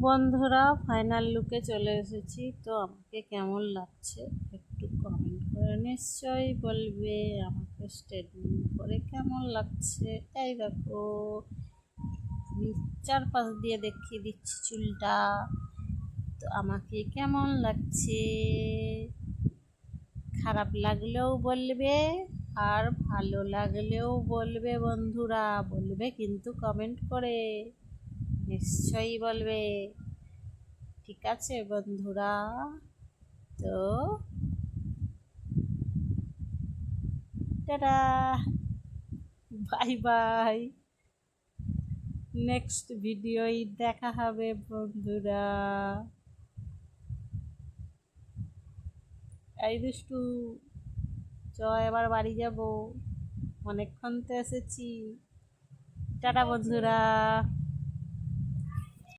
বন্ধুরা, ফাইনাল লুকে চলে এসেছি। তো আমাকে কেমন লাগছে একটু কমেন্ট করে নিশ্চয়ই বলবে। আমাকে স্টেটমেন্ট করে কেমন লাগছে। এই দেখো, আমি চারপাশ দিয়ে দেখিয়ে দিচ্ছি চুলটা। তো আমাকে কেমন লাগছে, খারাপ লাগলেও বলবে আর ভালো লাগলেও বলবে। বন্ধুরা বলবে কিন্তু কমেন্ট করে, নিশ্চয়ই বলবে। ঠিক আছে বন্ধুরা, তো টাটা, বাই বাই। নেক্সট ভিডিওই দেখা হবে বন্ধুরা। এই দুষ্টু, চ এবার বাড়ি যাব, অনেকক্ষণ তো এসেছি। টাটা বন্ধুরা।